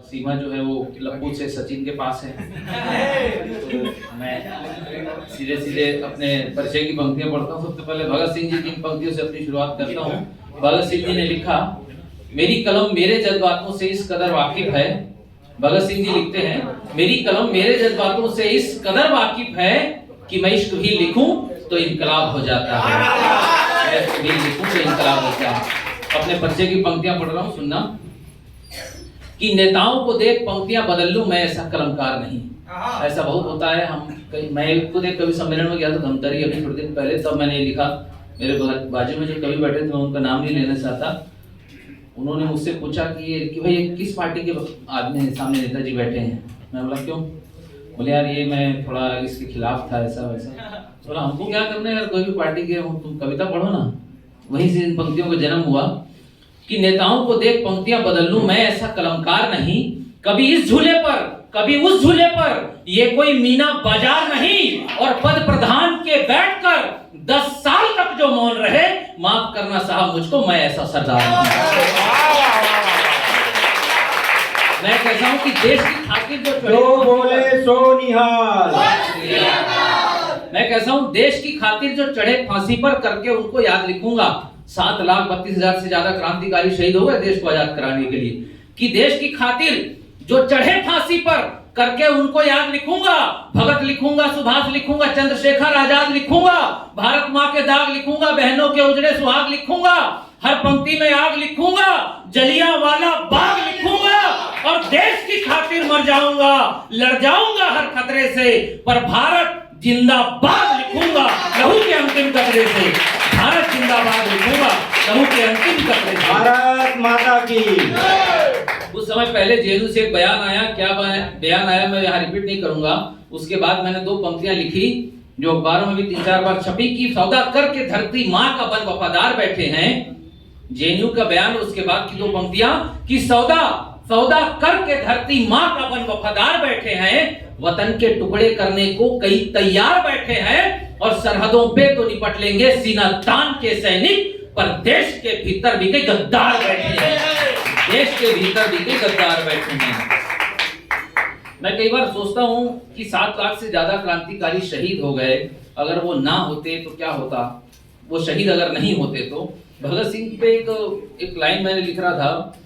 सीमा जो है वो लप्पू से सचिन के पास है। तो मैं सीधे सीधे अपने परिचय की पंक्तियां पढ़ता हूँ। सबसे पहले भगत सिंह जी की इन पंक्तियों से अपनी शुरुआत करता हूँ। भगत सिंह जी ने लिखा, मेरी कलम मेरे जज्बातों से इस कदर वाकिफ है। भगत सिंह जी लिखते हैं, मेरी कलम मेरे जज्बातों से इस कदर वाकिफ है कि मैं इश्क भी लिखूं तो इनकलाब हो जाता है। मैं इश्क भी लिखूं तो इनकलाब हो जाता है। अपने परिचय की पंक्तियां पढ़ रहा हूँ, सुनना। कि नेताओं को देख पंक्तियां बदल लूं, मैं ऐसा कलमकार नहीं। ऐसा बहुत होता है। मैं खुद एक कवि सम्मेलन में गया था धमतरी अभी थोड़े दिन पहले, तब मैंने लिखा। मेरे बाजू में जो कवि बैठे थे, मैं उनका नाम नहीं लेना चाहता। उन्होंने मुझसे पूछा कि भाई किस पार्टी के आदमी सामने नेताजी बैठे हैं। मैं बोला क्यों? बोले यार ये मैं थोड़ा इसके खिलाफ था, ऐसा वैसा। बोला हमको क्या करना है यार, कोई भी पार्टी के, तुम कविता पढ़ो ना। वहीं से इन पंक्तियों का जन्म हुआ कि नेताओं को देख पंक्तियां बदल लूं, मैं ऐसा कलमकार नहीं। कभी इस झूले पर कभी उस झूले पर, ये कोई मीना बाजार नहीं। और पद प्रधान के बैठकर 10 साल तक जो मौन रहे, माफ करना साहब मुझको, मैं ऐसा सरदार नहीं। मैं कहता हूं कि देश की खातिर जो बोले सो निहाल। मैं कहता हूं देश की खातिर जो चढ़े फांसी पर, करके उनको याद लिखूंगा। 7,32,000 से ज्यादा क्रांतिकारी शहीद हो गए देश को आजाद कराने के लिए। कि देश की खातिर जो चढ़े फांसी पर, करके उनको याद लिखूंगा। भगत लिखूंगा, सुभाष लिखूंगा, चंद्रशेखर आजाद लिखूंगा, भारत माँ के दाग लिखूंगा, बहनों के उजड़े सुहाग लिखूंगा, हर पंक्ति में आग लिखूंगा, जलियांवाला बाग लिखूंगा। और देश की खातिर मर जाऊंगा, लड़ जाऊंगा हर खतरे से, पर भारत जिंदाबाद लिखूंगा लहू के अंतिम कतरे से। भारत जिंदाबाद लिखूंगा लहू के अंतिम कतरे से। भारत माता की। उस समय पहले जेएनयू से एक बयान आया, क्या बयान आया मैं यहाँ रिपीट नहीं करूंगा। उसके बाद मैंने 2 पंक्तियां लिखी जो अखबारों में भी 3-4 बार छपी कि सौदा करके धरती माँ का बन वफादार बैठे हैं। जेएनयू का बयान, उसके बाद की 2 पंक्तियां कि सौदा करके धरती माँ का बन वफादार बैठे हैं। वतन के टुकड़े करने को कई तैयार बैठे हैं, और सरहदों पे तो निपट लेंगे सीना तान के सैनिक, पर देश के भीतर भी कई गद्दार बैठे हैं। देश के भीतर भी कई गद्दार बैठे हैं। मैं कई बार सोचता हूं कि 7 लाख से ज्यादा क्रांतिकारी शहीद हो गए, अगर वो ना होते तो क्या होता? वो शहीद अगर नहीं होते तो। भगत सिंह पे एक लाइन मैंने लिख रहा था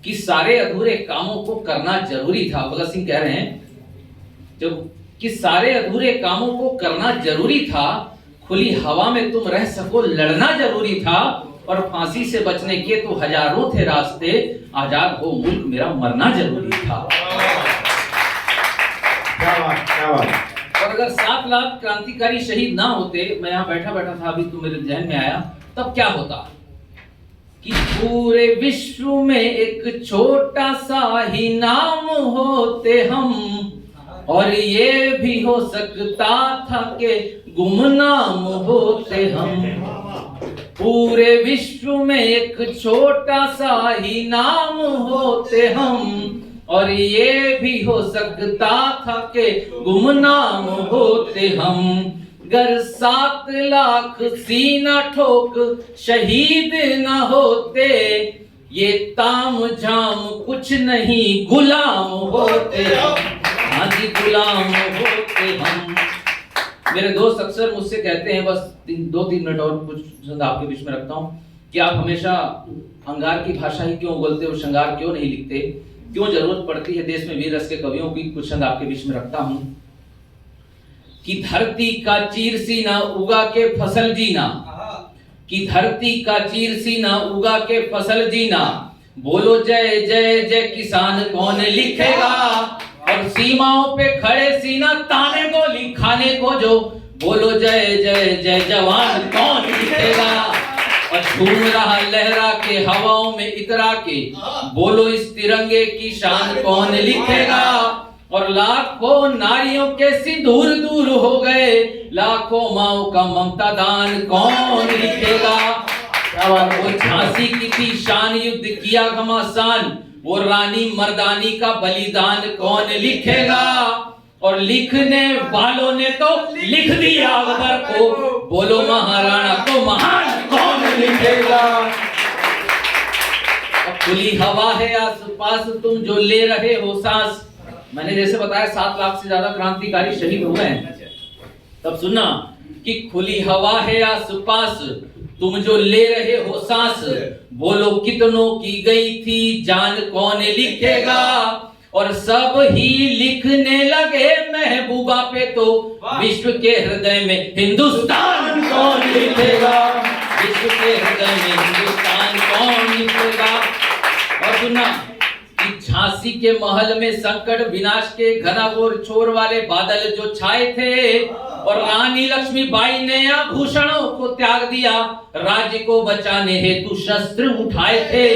कि सारे अधूरे कामों को करना जरूरी था। भगत सिंह कह रहे हैं जब कि सारे अधूरे कामों को करना जरूरी था, खुली हवा में तुम रह सको लड़ना जरूरी था, और फांसी से बचने के तो हजारों थे रास्ते, आजाद हो मुल्क मेरा मरना जरूरी था। क्या बात। और अगर 7 लाख क्रांतिकारी शहीद ना होते, मैं यहाँ बैठा था अभी तो मेरे ध्यान में आया, तब क्या होता? कि पूरे विश्व में एक छोटा सा ही नाम होते हम, और ये भी हो सकता था कि गुमनाम होते हम। पूरे विश्व में एक छोटा सा ही नाम होते हम, और ये भी हो सकता था कि गुमनाम होते हम। गर 7 लाख सीना ठोक शहीद न होते, ये ताम झाम कुछ नहीं गुलाम होते हम। हाँ जी, गुलाम होते हम। मेरे दोस्त अक्सर मुझसे कहते हैं, बस 2-3 मिनट और कुछ चंद आपके बीच में रखता हूँ, कि आप हमेशा अंगार की भाषा ही क्यों बोलते हो, श्रृंगार क्यों नहीं लिखते, क्यों जरूरत पड़ती है देश में वीर रस के कवियों की? कुछ चंद आपके बीच में रखता हूँ कि धरती का चीर सीना उगा के फसल जीना, कि धरती का चीर सीना उगा के फसल जीना, बोलो जय जय जय किसान कौन लिखेगा, और सीमाओं पे खड़े सीना ताने गोली खाने को जो, बोलो जय जय जय जवान कौन लिखेगा। और झूम रहा लहरा के हवाओं में इतरा के, बोलो इस तिरंगे की शान कौन लिखेगा। और लाखों नारियों के सिंदूर दूर हो गए, लाखों माओ का ममता दान कौन लिखेगा। वो झांसी की थी शान, युद्ध किया घमासान, वो रानी मर्दानी का बलिदान कौन लिखेगा। और लिखने वालों ने तो लिख दिया अकबर को, बोलो महाराणा को महान कौन लिखेगा। अब खुली हवा है आसपास तुम जो ले रहे हो सांस। मैंने जैसे बताया 7 लाख से ज्यादा क्रांतिकारी शहीद हुए हैं। तब सुनना कि खुली हवा है आसपास तुम जो ले रहे हो सांस, बोलो कितनों की गई थी जान कौन लिखेगा, और सब ही लिखने लगे महबूबा पे तो विश्व के हृदय में हिंदुस्तान कौन लिखेगा, विश्व के हृदय में हिंदुस्तान कौन लिखेगा। और सुनना कि झांसी के महल में संकट विनाश के घनघोर छोर वाले बादल जो छाए थे, और रानी लक्ष्मीबाई ने आभूषणों को त्याग दिया, राज्य को बचाने हेतु शस्त्र उठाए थे।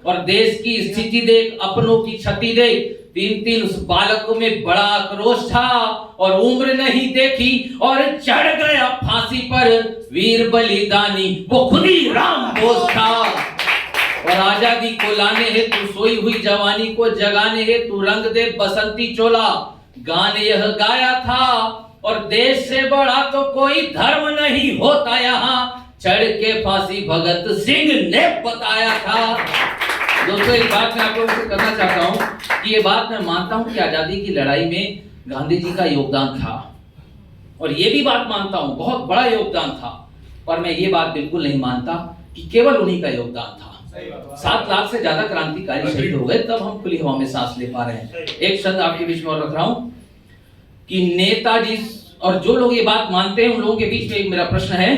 और देश की स्थिति देख, अपनों की क्षति देख, 3 उस बालक में बड़ा आक्रोश था, और उम्र नहीं देखी और चढ़ गया फांसी पर वीर बलिदानी वो खुदी राम बोस था। और आजादी को लाने हेतु सोई हुई जवानी को जगाने हेतु रंग दे बसंती चोला गान यह गाया था, और देश से बड़ा तो कोई धर्म नहीं होता यहाँ, चढ़ के फांसी भगत सिंह ने बताया था। दोस्तों एक बात मैं आप लोगों से करना चाहता हूँ कि ये बात मैं मानता हूँ कि आजादी की लड़ाई में गांधी जी का योगदान था, और ये भी बात मानता हूँ बहुत बड़ा योगदान था, पर मैं ये बात बिल्कुल नहीं मानता कि केवल उन्हीं का योगदान था। 7 लाख से ज्यादा क्रांतिकारी शहीद हो गए, तब हम खुली हवा में सांस ले पा रहे हैं। एक शब्द आपके बीच में और रख रहा हूं कि नेताजी, और जो लोग ये बात मानते हैं उन लोगों के बीच में एक मेरा प्रश्न है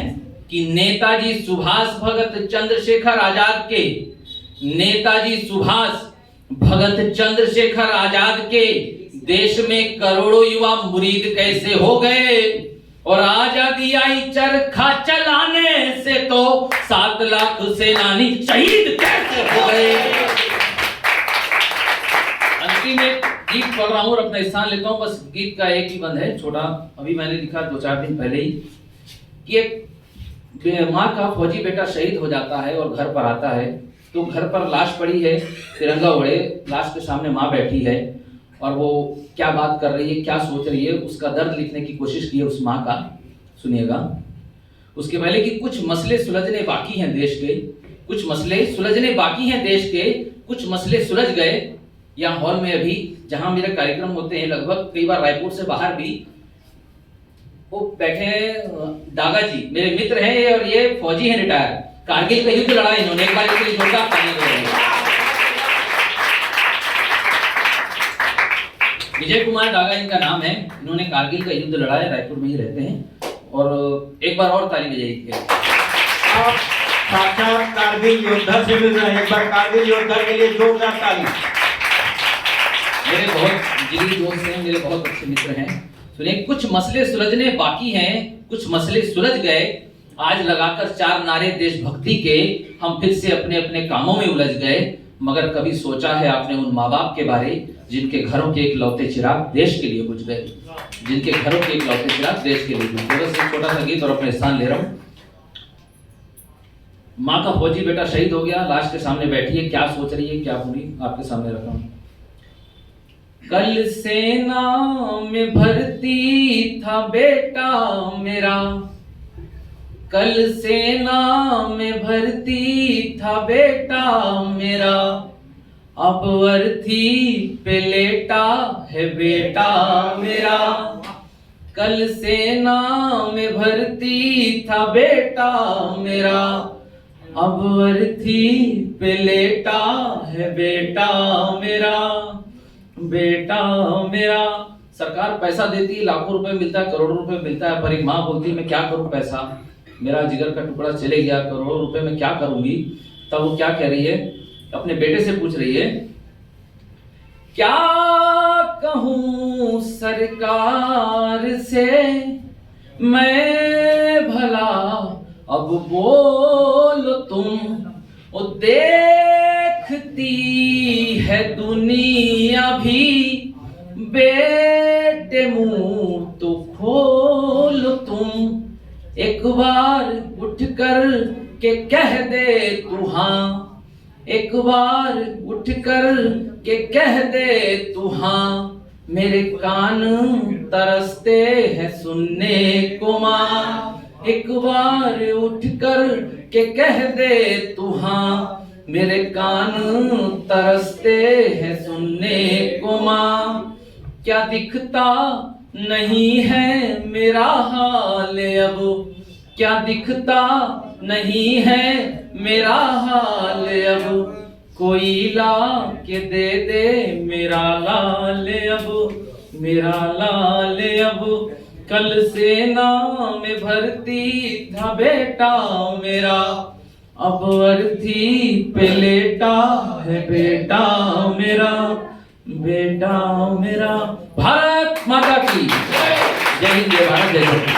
कि नेताजी सुभाष भगत चंद्रशेखर आजाद के, नेताजी सुभाष भगत चंद्रशेखर आजाद के देश में करोड़ों युवा मुरीद कैसे हो गए, और आजादी आई चरखा चलाने से तो 7 लाख सेनानी शहीद कैसे हो गए। अंतिम एक गीत पढ़ रहा हूं और अपना स्थान लेता हूं। बस गीत का एक ही बंद है छोटा, अभी मैंने लिखा 2-4 दिन पहले ही, कि एक माँ का फौजी बेटा शहीद हो जाता है और घर पर आता है, तो घर पर लाश पड़ी है, तिरंगा ओढ़े, लाश के सामने माँ बैठी है, और वो क्या बात कर रही है, क्या सोच रही है, उसका दर्द लिखने की कोशिश की है उस माँ का। सुनिएगा। उसके पहले कि कुछ मसले सुलझने बाकी हैं देश के, कुछ मसले सुलझने बाकी हैं देश के, कुछ मसले सुलझ गए। यहाँ हॉल में अभी जहां मेरे कार्यक्रम होते हैं, लगभग कई बार रायपुर से बाहर भी, वो बैठे हैं दागा जी, मेरे मित्र हैं, और ये फौजी हैं रिटायर, कारगिल का युद्ध लड़ा इन्होंने। एक बार इसके लिए जोरदार तालियां बजाइए। विजय कुमार डागा इनका नाम है, इन्होंने कारगिल का युद्ध लड़ा है, रायपुर में ही रहते हैं, और एक बार और ताली बजाइए। आप साक्षात कारगिल योद्धा से मिल रहे हैं, एक बार कारगिल योद्धा के लिए जोरदार ताली। मेरे बहुत जिगरी दोस्त हैं, मेरे बहुत अच्छे मित्र हैं। सुनिए, कुछ मसले सुलझने बाकी हैं, कुछ मसले सुलझ गए, आज लगाकर 4 नारे देशभक्ति के हम फिर से अपने अपने कामों में उलझ गए। मगर कभी सोचा है आपने उन माँ बाप के बारे जिनके घरों के इकलौते चिराग देश के लिए बुझ गए, जिनके घरों के इकलौते चिराग देश के लिए बुझ गए। बस एक छोटा सा गीत और अपने स्थान ले रहा हूँ। माँ का फौजी बेटा शहीद हो गया, लाश के सामने बैठी है, क्या सोच रही है, क्या पूरी आपके सामने रखा हूँ। कल सेना में भर्ती था बेटा मेरा, कल सेना में भर्ती था बेटा मेरा, अब अर्थी पे लेटा है बेटा मेरा। कल सेना में भर्ती था बेटा मेरा, अब अर्थी पे लेटा है बेटा मेरा, बेटा मेरा। सरकार पैसा देती है, लाखों रुपए मिलता है, करोड़ों रुपए मिलता है, पर एक माँ बोलती है मैं क्या करूं, पैसा मेरा जिगर का टुकड़ा चले गया, करोड़ों रुपए में क्या करूंगी। तब वो क्या कह रही है, अपने बेटे से पूछ रही है, क्या कहूं सरकार से मैं भला, अब बोलो तुम, वो देखती है दुनिया भी, बेटे मुंह तो खोलो तुम, एक बार उठ कर के कह दे तू हाँ, एक बार उठ कर के कह दे तू हाँ, मेरे कान तरसते हैं सुनने को माँ, एक बार उठ कर के कह दे तू हाँ, मेरे कान तरसते हैं सुनने को माँ। क्या दिखता नहीं है मेरा हाल अब, क्या दिखता नहीं है मेरा हाल अब, कोई ला के दे दे मेरा लाल अब, मेरा लाल अब। कल सेना में भर्ती था बेटा मेरा, अब अर्थी पे लेटा है बेटा मेरा, बेटा मेरा। भारत माता की जय हिंद, जय भारत, जय भारत।